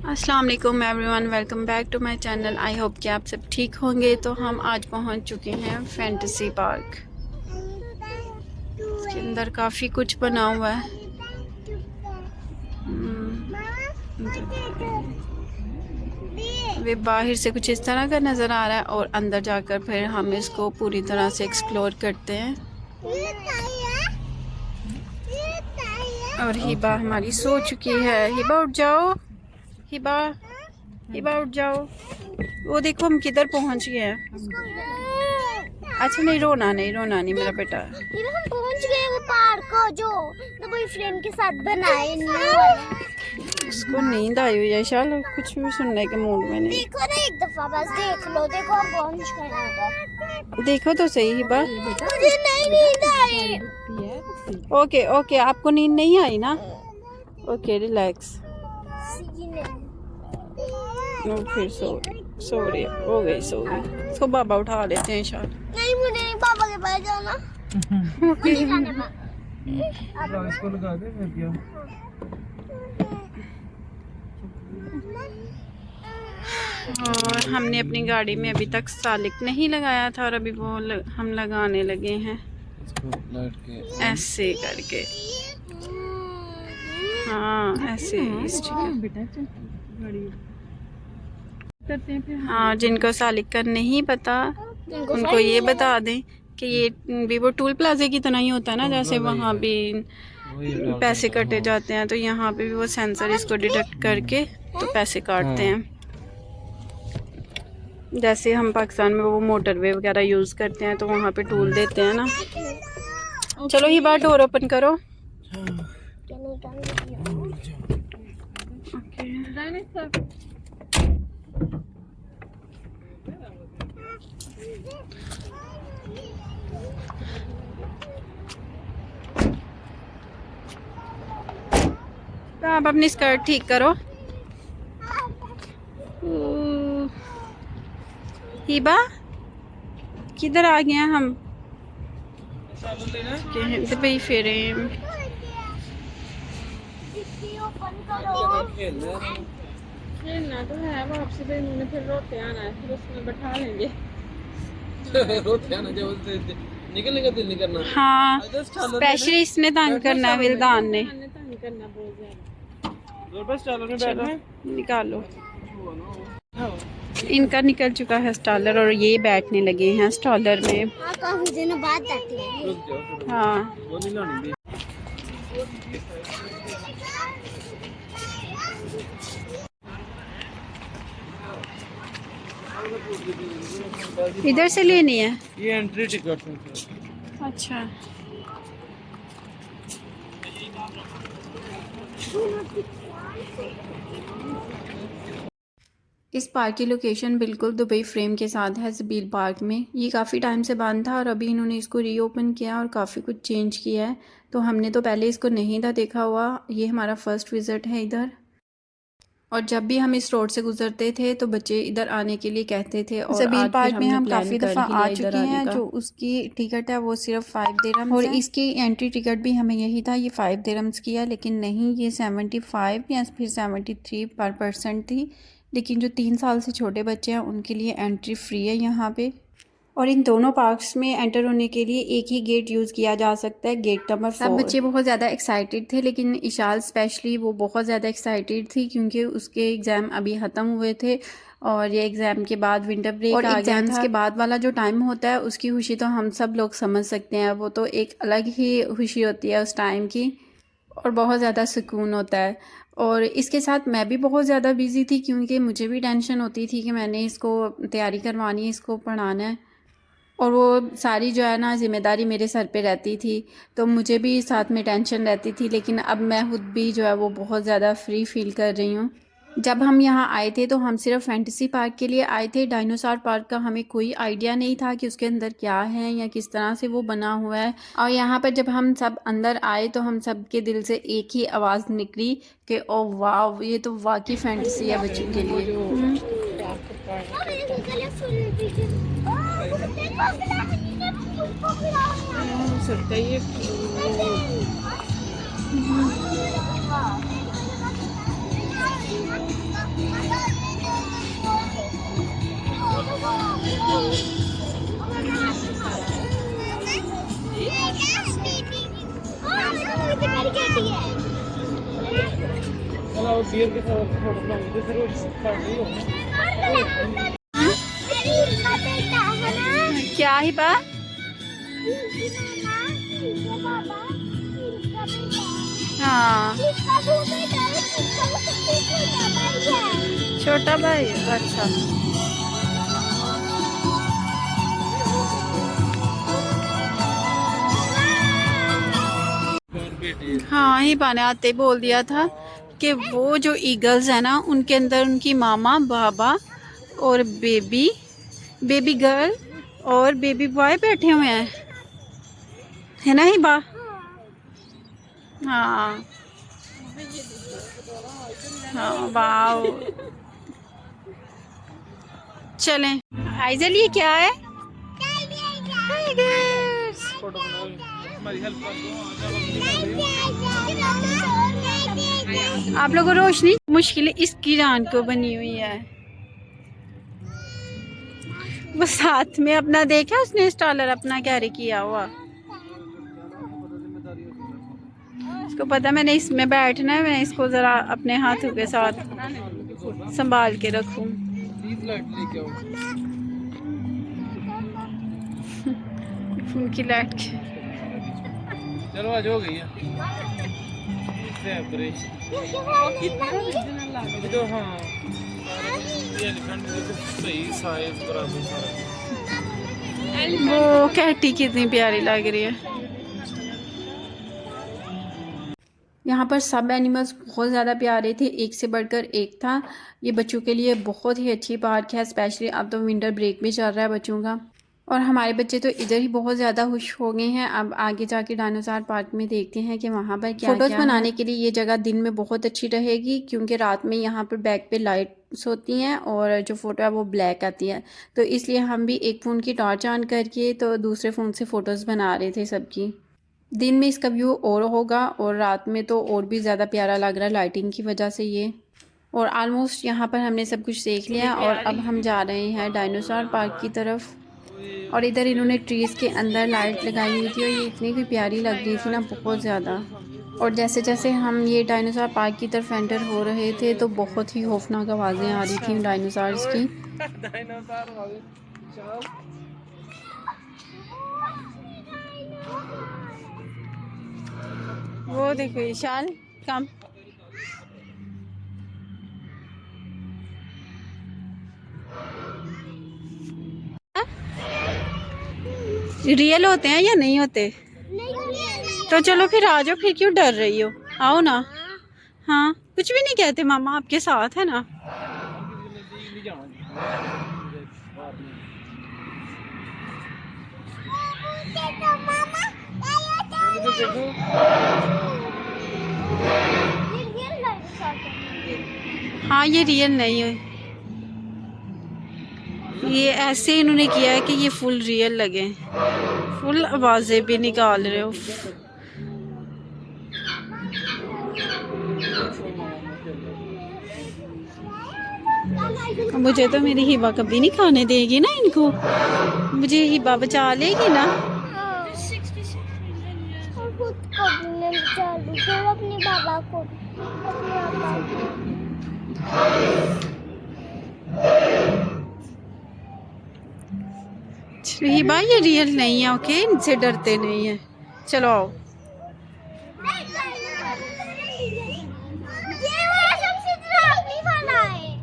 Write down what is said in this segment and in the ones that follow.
अस्सलाम वालेकुम everyone, welcome back to my channel. I hope कि आप सब ठीक होंगे। तो हम आज पहुंच चुके हैं फैंटेसी पार्क। इसके अंदर काफ़ी कुछ बना हुआ है। वे बाहर से कुछ इस तरह का नज़र आ रहा है और अंदर जाकर फिर हम इसको पूरी तरह से एक्सप्लोर करते हैं। और हिबा हमारी सो चुकी है। हिबा उठ जाओ, हिबा हिबा उठ जाओ। वो देखो हम किधर पहुंच गए हैं। अच्छा नहीं रोना नहीं मेरा बेटा। हम पहुंच गए वो पार्क जो दुबई फ्रेंड के साथ बनाए। उसको नींद आई हुई है, शायद कुछ भी सुनने के मूड में नहीं। देखो ना एक दफा बस देख लो, देखो हम पहुंच गए उधर। देखो तो सही हिबा। मुझे नहीं नींद आई। ओके ओके, आपको नींद नहीं आई ना? Okay relax. फिर सो रही हो गई, सो गई। इसको बाबा उठा लेते हैं शायद। नहीं मुझे नहीं, पापा के पास जाना। इसको लगा दे फिर क्या। और हमने अपनी गाड़ी में अभी तक सालिक नहीं लगाया था और अभी वो हम लगाने लगे हैं ऐसे करके। हाँ ऐसे हाँ, जिनको सालिक का नहीं पता उनको ये बता दें कि ये वीवो टूल प्लाजा की तरह ही होता है ना। जैसे वहाँ भी पैसे कटे जाते हैं तो यहाँ पे भी वो सेंसर इसको डिटेक्ट करके तो पैसे काटते हैं। जैसे हम पाकिस्तान में वो मोटरवे वगैरह यूज़ करते हैं तो वहाँ पे टूल देते हैं ना। चलो ये बार डोर ओपन करो। तो आप अपनी स्कर्ट ठीक करो। हिबा किधर आ गए हैं हम? Dubai frame. खेलना तो है वापसी पे, इन्होंने फिर रोते आना है, फिर उसमें बैठा लेंगे। रोते आना जब निकलने का दिल नहीं करना। हाँ स्पेशली इसने तंग करना है, विल्दान ने तंग करना बहुत ज्यादा। निकालो। इनका निकल चुका है स्टॉलर और ये बैठने लगे हैं स्टॉलर में। काफी दिनों बाद जाती है। हाँ इधर से लेनी है ये एंट्री टिकट है। अच्छा इस पार्क की लोकेशन बिल्कुल दुबई फ्रेम के साथ है, ज़बील पार्क में। ये काफ़ी टाइम से बंद था और अभी इन्होंने इसको रीओपन किया और काफ़ी कुछ चेंज किया है। तो हमने तो पहले इसको नहीं था देखा हुआ, ये हमारा फर्स्ट विज़िट है इधर। और जब भी हम इस रोड से गुजरते थे तो बच्चे इधर आने के लिए कहते थे। और ज़बील पार्क में हम काफ़ी दफ़ा आ चुके हैं। जो उसकी टिकट है वो सिर्फ 5 दिरहम्स और इसकी एंट्री टिकट भी हमें यही था, ये 5 दिरहम्स की है। लेकिन नहीं, ये 75 या फिर 73 पर पर्सन थी। लेकिन जो 3 साल से छोटे बच्चे हैं उनके लिए एंट्री फ्री है यहाँ पे। और इन दोनों पार्क्स में एंटर होने के लिए एक ही गेट यूज़ किया जा सकता है, गेट नंबर 4। सब बच्चे बहुत ज़्यादा एक्साइटेड थे, लेकिन इशाल स्पेशली वो बहुत ज़्यादा एक्साइटेड थी क्योंकि उसके एग्ज़ाम अभी ख़त्म हुए थे और ये एग्ज़ाम के बाद विंटर ब्रेक और एग्ज़ाम्स के बाद वाला जो टाइम होता है उसकी खुशी तो हम सब लोग समझ सकते हैं। वो तो एक अलग ही खुशी होती है उस टाइम की और बहुत ज़्यादा सुकून होता है। और इसके साथ मैं भी बहुत ज़्यादा बिज़ी थी क्योंकि मुझे भी टेंशन होती थी कि मैंने इसको तैयारी करवानी है, इसको पढ़ाना है और वो सारी जो है ना ज़िम्मेदारी मेरे सर पे रहती थी, तो मुझे भी साथ में टेंशन रहती थी। लेकिन अब मैं खुद भी जो है वो बहुत ज़्यादा फ्री फील कर रही हूँ। जब हम यहाँ आए थे तो हम सिर्फ फैंटेसी पार्क के लिए आए थे। डायनासोर पार्क का हमें कोई आइडिया नहीं था कि उसके अंदर क्या है या किस तरह से वो बना हुआ है। और यहाँ पर जब हम सब अंदर आए तो हम सब के दिल से एक ही आवाज़ निकली कि ओ वाह, ये तो वाकई फैंटेसी है बच्चों के लिए। चलो वो बियर के साथ फोटो बनाएंगे फिर वो काट रही हो मेरी इनका बेटा है ना क्या ही बा इनकी मामा इनके बाबा इनका बेटा हाँ इसका वो बेटा है इसका वो सबसे छोटा भाई है छोटा भाई अच्छा हाँ ही बाने आते ही बोल दिया था कि वो जो ईगल्स है ना उनके अंदर उनकी मामा बाबा और बेबी गर्ल और बेबी बॉय बैठे हुए हैं है ना ही बा हाँ हाँ वाओ चलें आइजल ये क्या है टाइगर्स फोटो बनाओ हमारी हेल्प कर दो आप लोगों को रोशनी मुश्किल इसकी जान को बनी हुई है वो साथ में अपना देखा उसने स्टॉलर अपना कैरी किया हुआ इसको पता मैंने इसमें बैठना है मैं इसको जरा अपने हाथों के साथ संभाल के रखूं प्लीज लाइट लेके आओ फोन की लाइट चलो आज हो गई है ब्रेक तो हाँ ये एलिफेंट सही साइज बराबर सारा वो कैटी कितनी प्यारी लग रही है यहाँ पर सब एनिमल्स बहुत ज़्यादा प्यारे थे एक से बढ़कर एक था ये बच्चों के लिए बहुत ही अच्छी पार्क है स्पेशली अब तो विंटर ब्रेक भी चल रहा है बच्चों का और हमारे बच्चे तो इधर ही बहुत ज़्यादा खुश हो गए हैं अब आगे जाके डायनासोर पार्क में देखते हैं कि वहाँ पर क्या फोटोज़ बनाने के लिए ये जगह दिन में बहुत अच्छी रहेगी क्योंकि रात में यहाँ पर बैक पे लाइट्स होती हैं और जो फ़ोटो है वो ब्लैक आती है तो इसलिए हम भी एक फ़ोन की टॉर्च ऑन करके तो दूसरे फ़ोन से फ़ोटोज़ बना रहे थे सबकी दिन में इसका व्यू और होगा और रात में तो और भी ज़्यादा प्यारा लग रहा है लाइटिंग की वजह से ये और ऑलमोस्ट यहाँ पर हमने सब कुछ देख लिया और अब हम जा रहे हैं डायनासोर पार्क की तरफ और इधर इन्होंने ट्रीज़ के अंदर लाइट लगाई हुई थी और ये इतनी भी प्यारी लग रही थी ना बहुत ज़्यादा और जैसे जैसे हम ये डायनासोर पार्क की तरफ एंटर हो रहे थे तो बहुत ही खौफनाक आवाज़ें आ रही थी डायनासोर्स की वो देखो विशाल कम रियल होते हैं या नहीं होते तो चलो फिर आ जाओ फिर क्यों डर रही हो आओ ना हाँ कुछ भी नहीं कहते मामा आपके साथ है ना हाँ ये रियल नहीं है ये ऐसे इन्होंने किया है कि ये फुल रियल लगे फुल आवाज़ें भी निकाल रहे हो मुझे तो मेरी हिबा कभी नहीं खाने देगी ना इनको मुझे हिबा बचा लेगी ना अपने बाबा को हिबा ये रियल नहीं है ओके इनसे डरते नहीं है चलो आओ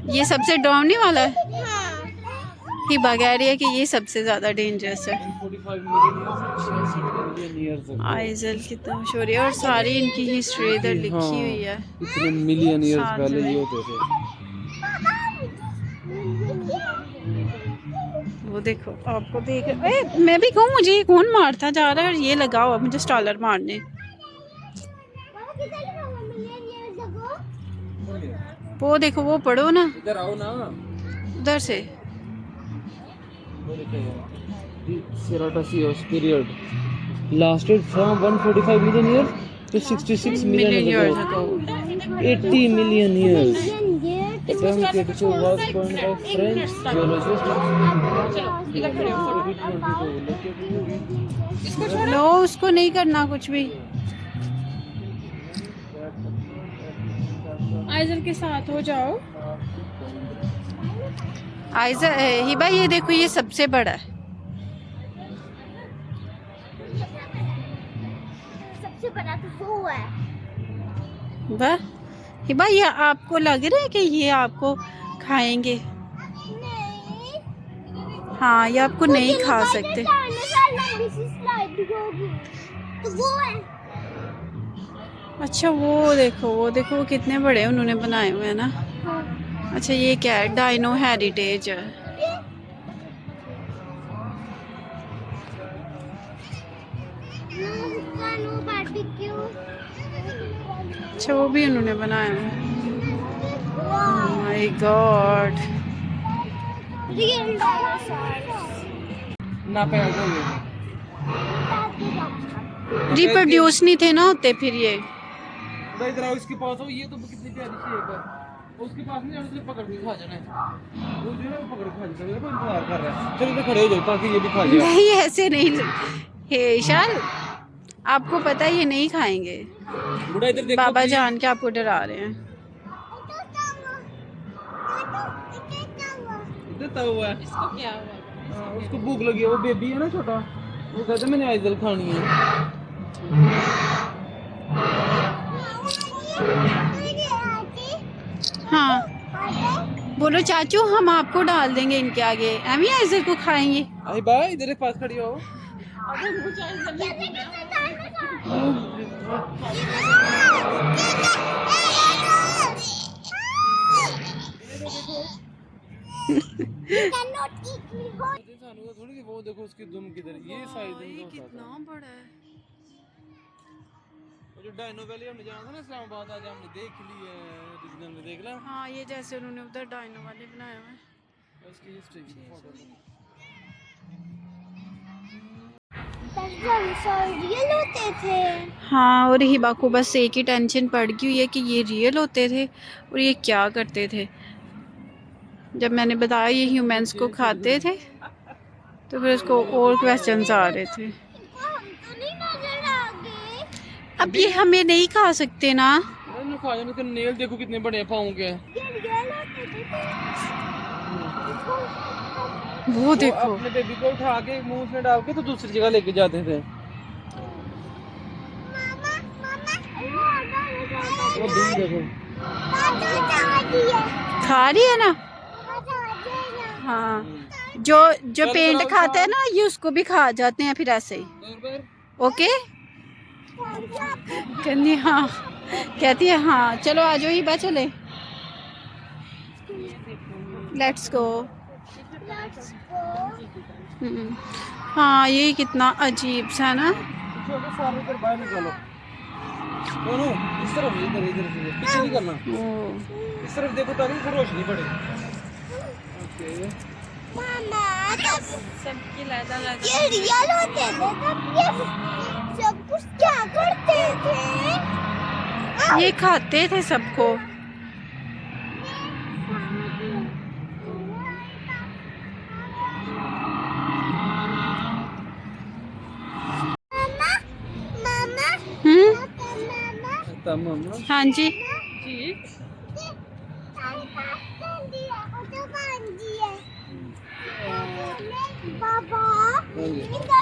ये सबसे डरावने वाला है हिबा कह रही है कि ये सबसे ज्यादा डेंजरस है आइजल कितना मशहूर है और सारी इनकी हिस्ट्री इधर लिखी हुई है इतने मिलियन ईयर्स पहले ये होते थे वो देखो आपको देख मैं भी कहूँ मुझे कौन मारता जा रहा है और ये लगाओ अब मुझे स्टॉलर मारने वो देखो वो पढ़ो ना इधर आओ ना उधर से Ceratoscious period lasted from 145 million years to 66 million years ago. 80 million years. The term Cretaceous was coined by French geologist. लो उसको नहीं करना कुछ भी आइजल के साथ हो जाओ। आइजल हिबा ये देखो ये सबसे बड़ा है। सबसे बड़ा तो वो है। वाह हिबा ये आपको लग रहा है कि ये आपको खाएंगे? नहीं। हाँ ये आपको नहीं खा सकते। तो वो है। अच्छा वो देखो वो कितने बड़े उन्होंने बनाए हुए हैं ना। अच्छा ये क्या है? डायनो हेरिटेज है। अच्छा वो भी उन्होंने बनाए हुए हैं। My God. रियल ना पे आ जाओ। रिप्रोड्यूस नहीं थे ना होते फिर ये। भाई इधर आओ, इसके पास हो। ये तो कितनी प्यारी शेप है। उसके पास नहीं जाना, पकड़ के खा जाना है। वो जो है पकड़ के खा जाता है। देखो इंतजार कर रहा है। चलो इधर खड़े हो जाओ ताकि ये भी खा जाए। नहीं ऐसे नहीं। हे ईशान आपको पता है ये नहीं खाएंगे। बुढ़ा इधर देखो। बाबा जान के आपको डरा रहे हैं। देता हुआ है। इसको क्या हुआ? हाँ, उसको भूख लगी है। वो बेबी है ना छोटा, वो कहता है मैंने आइजल खानी है। हाँ बोलो चाचू हम आपको डाल देंगे इनके आगे। एमी आइजल को खाएंगे। आई भाई इधर एक पास खड़ी हो। थोड़ी वो देखो उसकी दुम किधर, ये साइज कितना बड़ा है। जो डायनो वैली हमने जाना था ना इस्लामाबाद, आज हमने देख ली है। डिज्नीलैंड में देख ला। हाँ ये जैसे उन्होंने उधर डायनो वाले बनाए हुए हैं। उसकी हिस्ट्री की फोटो। रियल होते थे। हाँ और हिबा को बस एक ही टेंशन पड़ गई हुई है कि ये रियल होते थे और ये क्या करते थे। जब मैंने बताया ये ह्यूमंस को खाते थे तो फिर उसको और क्वेश्चंस आ रहे थे। अब ये हमें नहीं खा सकते ना। खा जाने के। नेल देखो कितने बड़े पाँव के। वो देखो अपने बेबी को उठा के मुंह में डाल के तो दूसरी जगह लेके जाते थे। वो दूर देखो खा रही है ना। हाँ जो पेंट खाते हैं ना ये उसको भी खा जाते हैं फिर ऐसे ही। ओके कहती हाँ, कहती है हाँ चलो आ जाओ हिबा चले। Let's go. हाँ ये कितना अजीब सा ना। सारे इधर बाहर निकालो। दोनों इस तरफ, इधर इधर पीछे नहीं करना। इस तरफ देखो ताकि फिर रोशनी पड़े। ओके सबकी लैदा ये रियल होते थे तब ये सब कुछ क्या करते थे? ये खाते थे सबको। मामा हाँ जी बाबा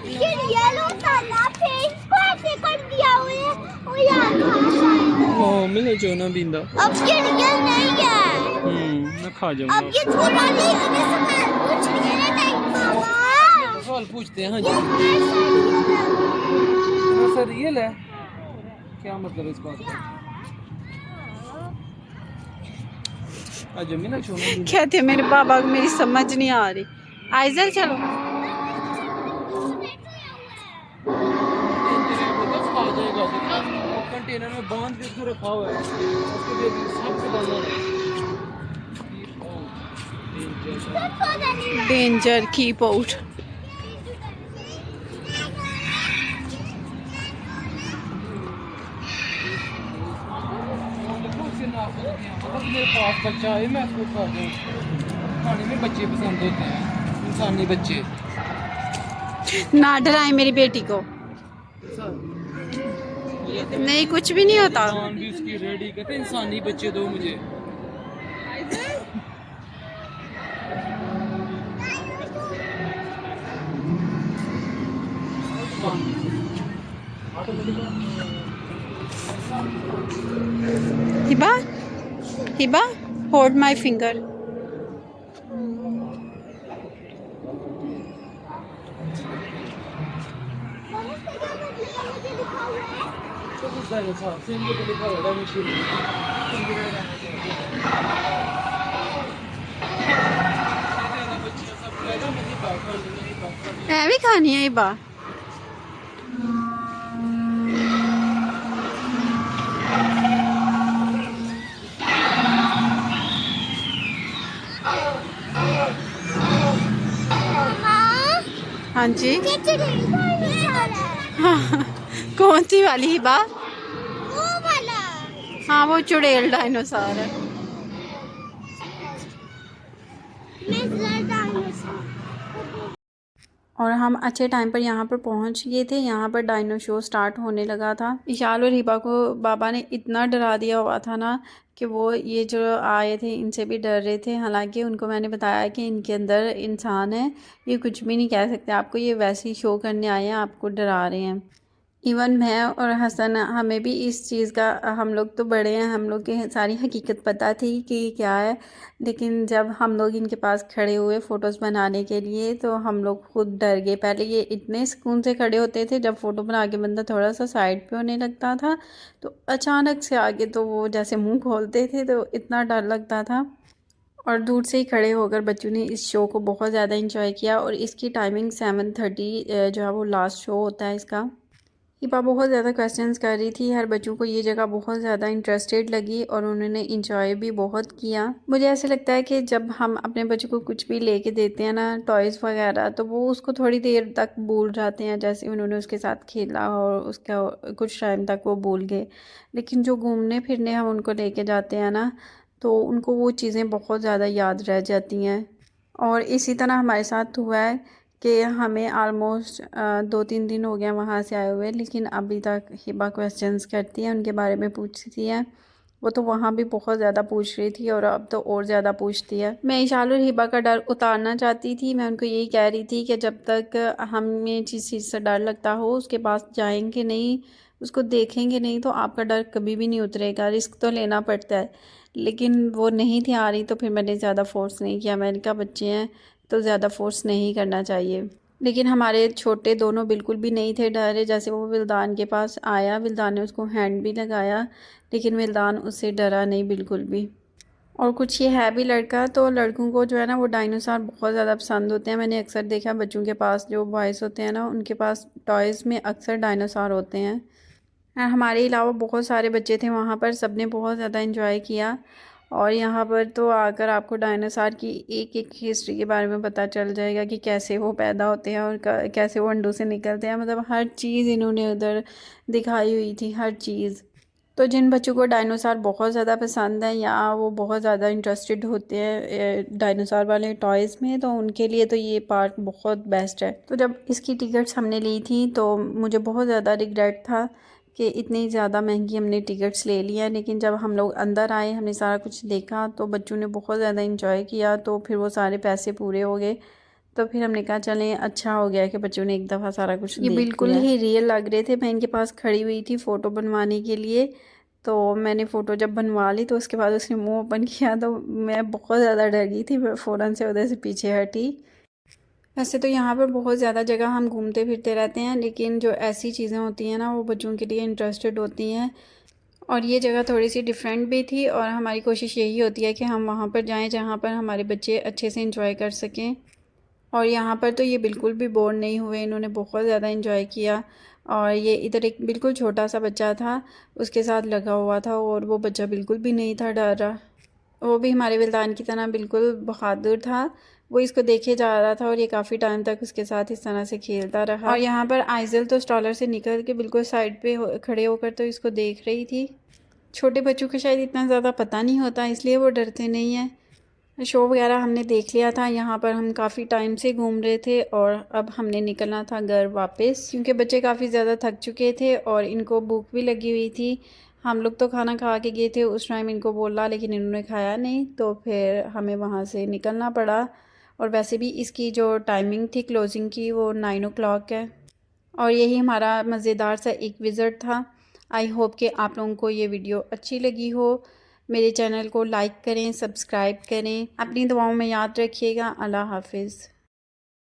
ये रियल होता था फिर इसको ऐसे कर दिया वो यार ओ मिले जो ना बिंदा। अब ये रियल नहीं है। मैं खा जाऊंगा। अब ये थोड़ा नहीं पूछ रही नहीं बाबा। सवाल पूछते हैं। हाँ जी सर रियल है क्या मतलब इस बात का? आज जमीन छोड़ना कहते मेरे पापा को मेरी समझ नहीं आ रही। आइजल चलो कंटेनर में बांध के उसको रखा हुआ है। उसके लिए सबसे बांधा है। Danger keep out. मेरे पास बच्चा है मैं उसको खा दूँ। खाने में बच्चे पसंद होते हैं, इंसानी बच्चे। ना डराए मेरी बेटी को। नहीं कुछ भी नहीं होता। जान भी उसकी रेडी कहते इंसानी बच्चे दो मुझे। Hiba, Hiba, hold my finger. मैं भी खानी है हिबा। हाँ जी। हाँ, कौन सी वाली हिबा? वो वाला हाँ वो चुड़ैल डायनासोर है। और हम अच्छे टाइम पर यहाँ पर पहुँच गए थे। यहाँ पर डायनो शो स्टार्ट होने लगा था। इशाल और हिबा को बाबा ने इतना डरा दिया हुआ था ना कि वो ये जो आए थे इनसे भी डर रहे थे। हालांकि उनको मैंने बताया कि इनके अंदर इंसान है, ये कुछ भी नहीं कह सकते आपको, ये वैसे ही शो करने आए हैं, आपको डरा रहे हैं। इवन मैं और हसन हमें भी इस चीज़ का, हम लोग तो बड़े हैं, हम लोग की सारी हकीकत पता थी कि क्या है, लेकिन जब हम लोग इनके पास खड़े हुए फ़ोटोज़ बनाने के लिए तो हम लोग खुद डर गए। पहले ये इतने सुकून से खड़े होते थे, जब फ़ोटो बना के बंदा थोड़ा सा साइड पे होने लगता था तो अचानक से आगे तो वो जैसे मुँह खोलते थे तो इतना डर लगता था। और दूर से ही खड़े होकर बच्चों ने इस शो को बहुत ज़्यादा इंजॉय किया। और इसकी टाइमिंग 7:30 जो है वो लास्ट शो होता है इसका। हिबा बहुत ज़्यादा क्वेश्चंस कर रही थी, हर बच्चों को ये जगह बहुत ज़्यादा इंटरेस्टेड लगी और उन्होंने इंजॉय भी बहुत किया। मुझे ऐसे लगता है कि जब हम अपने बच्चों को कुछ भी लेके देते हैं ना, टॉयज़ वगैरह, तो वो उसको थोड़ी देर तक भूल जाते हैं। जैसे उन्होंने उसके साथ खेला और उसका कुछ टाइम तक वो भूल गए। लेकिन जो घूमने फिरने हम उनको लेके जाते हैं ना, तो उनको वो चीज़ें बहुत ज़्यादा याद रह जाती हैं। और इसी तरह हमारे साथ हुआ है कि हमें आलमोस्ट 2-3 दिन हो गए वहाँ से आए हुए, लेकिन अभी तक हिबा क्वेश्चंस करती है, उनके बारे में पूछती है। वो तो वहाँ भी बहुत ज़्यादा पूछ रही थी और अब तो और ज़्यादा पूछती है। मैं इशाल और हिबा का डर उतारना चाहती थी। मैं उनको यही कह रही थी कि जब तक हमें जिस चीज़ से डर लगता हो उसके पास जाएंगे नहीं, उसको देखेंगे नहीं, तो आपका डर कभी भी नहीं उतरेगा। रिस्क तो लेना पड़ता है, लेकिन वो नहीं थी आ रही तो फिर मैंने ज़्यादा फोर्स नहीं किया। मैंने कहा बच्चे हैं तो ज़्यादा फोर्स नहीं करना चाहिए। लेकिन हमारे छोटे दोनों बिल्कुल भी नहीं थे डरे। जैसे वो विल्दान के पास आया, विल्दान ने उसको हैंड भी लगाया, लेकिन विल्दान उससे डरा नहीं बिल्कुल भी। और कुछ ये है भी लड़का, तो लड़कों को जो है ना वो डायनासोर बहुत ज़्यादा पसंद होते हैं। मैंने अक्सर देखा बच्चों के पास, जो बॉयज़ होते हैं ना उनके पास टॉयज़ में अक्सर डायनासोर होते हैं। हमारे अलावा बहुत सारे बच्चे थे वहाँ पर, सब ने बहुत ज़्यादा इंजॉय किया। और यहाँ पर तो आकर आपको डायनासोर की एक एक हिस्ट्री के बारे में पता चल जाएगा कि कैसे वो पैदा होते हैं और कैसे वो अंडों से निकलते हैं। मतलब हर चीज़ इन्होंने उधर दिखाई हुई थी, हर चीज़। तो जिन बच्चों को डायनासोर बहुत ज़्यादा पसंद है या वो बहुत ज़्यादा इंटरेस्टेड होते हैं डायनासोर वाले टॉयज़ में, तो उनके लिए तो ये पार्क बहुत बेस्ट है। तो जब इसकी टिकट्स हमने ली थी तो मुझे बहुत ज़्यादा रिग्रेट था कि इतनी ज़्यादा महंगी हमने टिकट्स ले लिया। लेकिन जब हम लोग अंदर आए, हमने सारा कुछ देखा, तो बच्चों ने बहुत ज़्यादा इंजॉय किया, तो फिर वो सारे पैसे पूरे हो गए। तो फिर हमने कहा चलें, अच्छा हो गया कि बच्चों ने एक दफ़ा सारा कुछ ये बिल्कुल ही रियल लग रहे थे। मैं इनके पास खड़ी हुई थी फ़ोटो बनवाने के लिए, तो मैंने फ़ोटो जब बनवा ली तो उसके बाद उसने मुँह ओपन किया तो मैं बहुत ज़्यादा डर गई थी। मैं फ़ौरन से उधर से पीछे हटी। वैसे तो यहाँ पर बहुत ज़्यादा जगह हम घूमते फिरते रहते हैं, लेकिन जो ऐसी चीज़ें होती हैं ना वो बच्चों के लिए इंटरेस्टेड होती हैं। और ये जगह थोड़ी सी डिफरेंट भी थी और हमारी कोशिश यही होती है कि हम वहाँ पर जाएं जहाँ पर हमारे बच्चे अच्छे से इंजॉय कर सकें। और यहाँ पर तो ये बिल्कुल भी बोर नहीं हुए, इन्होंने बहुत ज़्यादा इंजॉय किया। और ये इधर एक बिल्कुल छोटा सा बच्चा था, उसके साथ लगा हुआ था और वो बच्चा बिल्कुल भी नहीं था डर रहा। वो भी हमारे विल्दान की तरह बिल्कुल बहादुर था। वो इसको देखे जा रहा था और ये काफ़ी टाइम तक उसके साथ इस तरह से खेलता रहा। और यहाँ पर आइज़ल तो स्टॉलर से निकल के बिल्कुल साइड पे खड़े होकर तो इसको देख रही थी। छोटे बच्चों को शायद इतना ज़्यादा पता नहीं होता, इसलिए वो डरते नहीं हैं। शो वगैरह हमने देख लिया था। यहाँ पर हम काफ़ी टाइम से घूम रहे थे और अब हमने निकलना था घर वापस, क्योंकि बच्चे काफ़ी ज़्यादा थक चुके थे और इनको भूख भी लगी हुई थी। हम लोग तो खाना खा के गए थे उस टाइम, इनको बोला लेकिन इन्होंने खाया नहीं, तो फिर हमें वहाँ से निकलना पड़ा। और वैसे भी इसकी जो टाइमिंग थी क्लोजिंग की वो 9 o'clock है। और यही हमारा मज़ेदार सा एक विज़िट था। आई होप कि आप लोगों को ये वीडियो अच्छी लगी हो। मेरे चैनल को लाइक करें, सब्सक्राइब करें, अपनी दुआओं में याद रखिएगा। अल्लाह हाफिज़।